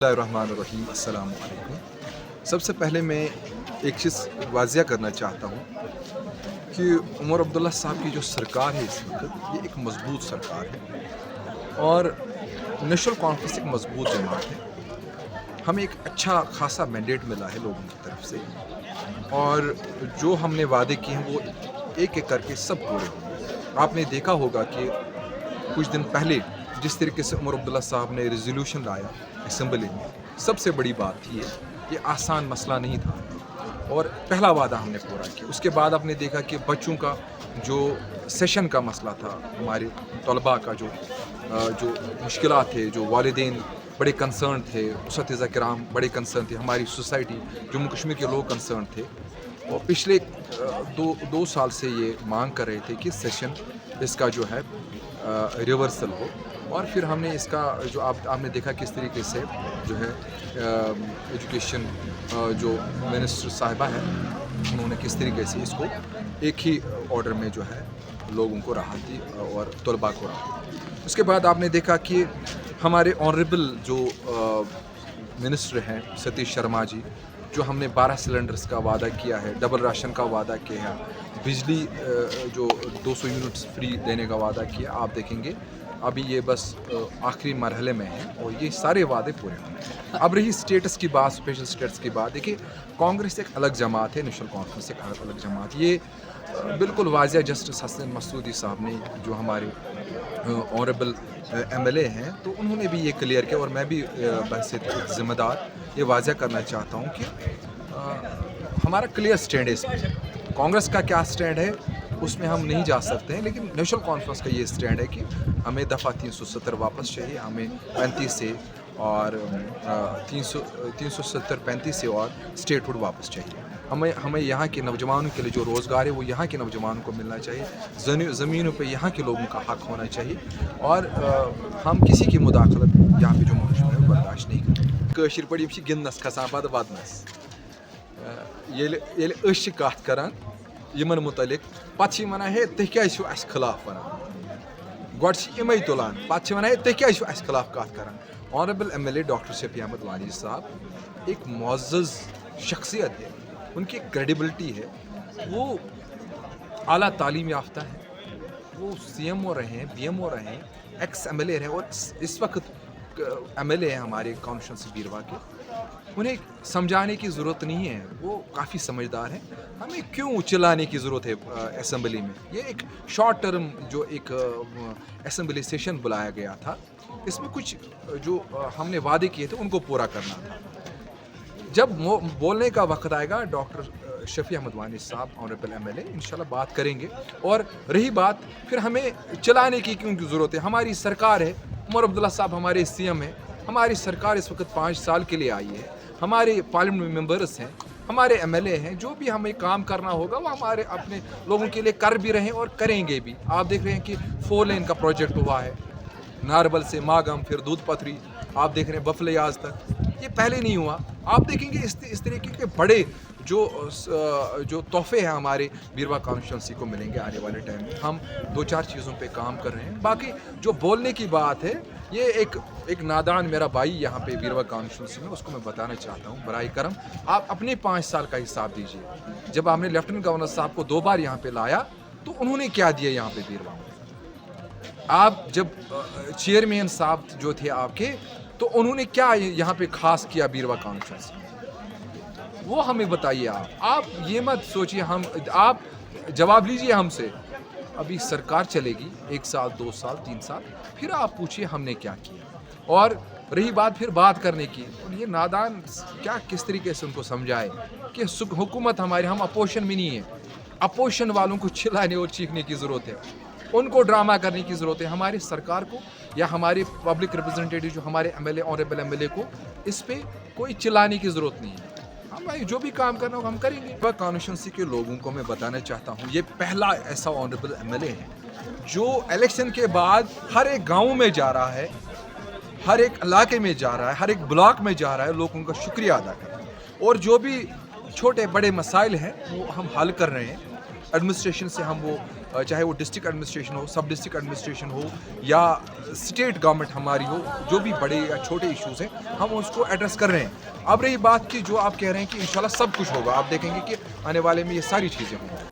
बिस्मिल्लाहिर्रहमानिर्रहीम, अस्सलाम वालेकुम। सबसे पहले मैं एक चीज़ वाज़िया करना चाहता हूँ कि उमर अब्दुल्ला साहब की जो सरकार है इस वक्त, ये एक मज़बूत सरकार है और नेशनल कॉन्फ्रेंस एक मज़बूत जमात है। हमें एक अच्छा खासा मैंडेट मिला है लोगों की तरफ से और जो हमने वादे किए हैं वो एक एक करके सब पूरे होंगे। आपने देखा होगा कि कुछ दिन पहले जिस तरीके से उमर अब्दुल्ला साहब ने रेजोल्यूशन लाया असेंबली में, सबसे बड़ी बात थी ये आसान मसला नहीं था और पहला वादा हमने पूरा किया। उसके बाद आपने देखा कि बच्चों का जो सेशन का मसला था, हमारे तलबा का जो मुश्किलात थे, जो वालिदैन बड़े कंसर्न थे, उस्ताद किराम बड़े कंसर्न थे, हमारी सोसाइटी जम्मू कश्मीर के लोग कंसर्न थे और पिछले दो साल से ये मांग कर रहे थे कि सेशन इसका जो है रिवर्सल हो। और फिर हमने इसका जो आपने देखा किस तरीके से जो है एजुकेशन जो मिनिस्टर साहिबा है, उन्होंने किस तरीके से इसको एक ही ऑर्डर में जो है लोगों को राहत दी और तलबा को राहत दी। उसके बाद आपने देखा कि हमारे ऑनरेबल जो मिनिस्टर हैं सतीश शर्मा जी, जो हमने 12 सिलेंडर्स का वादा किया है, डबल राशन का वादा किया है, बिजली जो 200 यूनिट्स फ्री देने का वादा किया, आप देखेंगे अभी ये बस आखिरी मरहले में है और ये सारे वादे पूरे होंगे। अब रही स्टेटस की बात, स्पेशल स्टेटस की बात, देखिए कांग्रेस एक अलग जमात है, नेशनल कॉन्फ्रेंस एक अलग जमात। ये बिल्कुल वाज़िया जस्टिस हसन मसूदी साहब ने, जो हमारे ऑनरेबल एमएलए हैं, तो उन्होंने भी ये क्लियर किया और मैं भी बहैसियत ज़िम्मेदार ये वाज़िया करना चाहता हूँ कि हमारा क्लियर स्टैंड है इसमें। कांग्रेस का क्या स्टैंड है उसमें हम नहीं जा सकते हैं, लेकिन नेशनल कॉन्फ्रेंस का ये स्टैंड है कि हमें दफ़ा 370 वापस चाहिए, हमें 35 से और 370 35 से और स्टेटहुड वापस चाहिए। हमें यहाँ के नौजवानों के लिए जो रोज़गार है वो यहाँ के नौजवानों को मिलना चाहिए, ज़मीनों पे यहाँ के लोगों का हक़ होना चाहिए और हम किसी की मुदाखलत यहाँ पे जम्मू कश्मीर में बर्दाश्त नहीं करें। कश्मीर पड़ी गिंदनस खसान पद वदनस ये कत करान यमन मुतलिक पे वन है तुम क्या खिलाफ वन गोमे तुलान पे वन है तुम क्या खिलाफ कत करान। Honourable MLA doctor Shafi Ahmad Wani साहब एक मुअज़्ज़ज़ शख्सियत है, उनकी क्रेडिबिलिटी है, वो आला तालीम याफ्ता है, वो CMO रहे हैं, BMO रहे हैं, एक्स एमएलए रहे और इस वक्त एमएलए हैं हमारे कॉन्स्टिट्यूंसी बीरवा के। उन्हें समझाने की ज़रूरत नहीं है, वो काफ़ी समझदार हैं। हमें क्यों चिल्लाने की ज़रूरत है असेंबली में? ये एक शॉर्ट टर्म जो एक असेंबली सेशन बुलाया गया था, इसमें कुछ जो हमने वादे किए थे उनको पूरा करना था। जब बोलने का वक्त आएगा, डॉक्टर शफी अहमद वानी साहब ऑनरेबल एमएलए इंशाल्लाह बात करेंगे। और रही बात फिर हमें चलाने की क्यों की ज़रूरत है? हमारी सरकार है, उमर अब्दुल्ला साहब हमारे CM हैं, हमारी सरकार इस वक्त 5 साल के लिए आई है, हमारे पार्लियामेंट मेंबर्स हैं, हमारे MLA हैं, जो भी हमें काम करना होगा वो हमारे अपने लोगों के लिए कर भी रहे हैं और करेंगे भी। आप देख रहे हैं कि 4 लेन का प्रोजेक्ट हुआ है, नारबल से मागम, फिर दूध पथरी, आप देख रहे हैं बफलियाज तक, ये पहले नहीं हुआ। आप देखेंगे इस तरीके के बड़े जो तोहफे हैं हमारे बीरवा कॉन्स्टिट्यूंसी को मिलेंगे आने वाले टाइम में। हम 2-4 चीज़ों पे काम कर रहे हैं। बाकी जो बोलने की बात है, ये एक नादान मेरा भाई यहाँ पे बीरवा कॉन्स्टिट्यूंसी में, उसको मैं बताना चाहता हूँ, बराए करम आप अपने 5 साल का हिसाब दीजिए। जब हमने लेफ्टिनेंट गवर्नर साहब को 2 बार यहाँ पे लाया तो उन्होंने क्या दिया यहाँ पे बीरवा? आप जब चेयरमैन साहब जो थे आपके, तो उन्होंने क्या यहाँ पे खास किया बीरवा कॉन्फ्रेंस? वो हमें बताइए। आप ये मत सोचिए, आप जवाब लीजिए हमसे। अभी सरकार चलेगी 1 साल 2 साल 3 साल, फिर आप पूछिए हमने क्या किया। और रही बात फिर बात करने की, और ये नादान क्या किस तरीके से उनको समझाए कि हुकूमत हमारे, हम अपोजिशन में नहीं है। अपोजिशन वालों को चिल्लाने और चीखने की ज़रूरत है, उनको ड्रामा करने की ज़रूरत है। हमारी सरकार को या हमारे पब्लिक रिप्रेजेंटेटिव जो हमारे MLA ऑनरेबल MLA को इस पे कोई चिल्लाने की ज़रूरत नहीं है। हम भाई जो भी काम करना होगा हम करेंगे। वह कॉन्स्टिट्यूंसी के लोगों को मैं बताना चाहता हूँ, ये पहला ऐसा ऑनरेबल MLA है जो इलेक्शन के बाद हर एक गाँव में जा रहा है, हर एक इलाके में जा रहा है, हर एक ब्लॉक में जा रहा है, लोगों का शुक्रिया अदा कर रहा है और जो भी छोटे बड़े मसाइल हैं वो हम हल कर रहे हैं। एडमिनिस्ट्रेशन से हम वो چاہے وہ ڈسٹرکٹ ایڈمنسٹریشن ہو, سب ڈسٹرکٹ ایڈمنسٹریشن ہو, یا اسٹیٹ گورنمنٹ ہماری ہو, جو بھی بڑے یا چھوٹے ایشوز ہیں ہم اس کو ایڈریس کر رہے ہیں. اب رہی بات کہ جو آپ کہہ رہے ہیں کہ انشاءاللہ سب کچھ ہوگا, آپ دیکھیں گے کہ آنے والے میں یہ ساری چیزیں ہوں گی.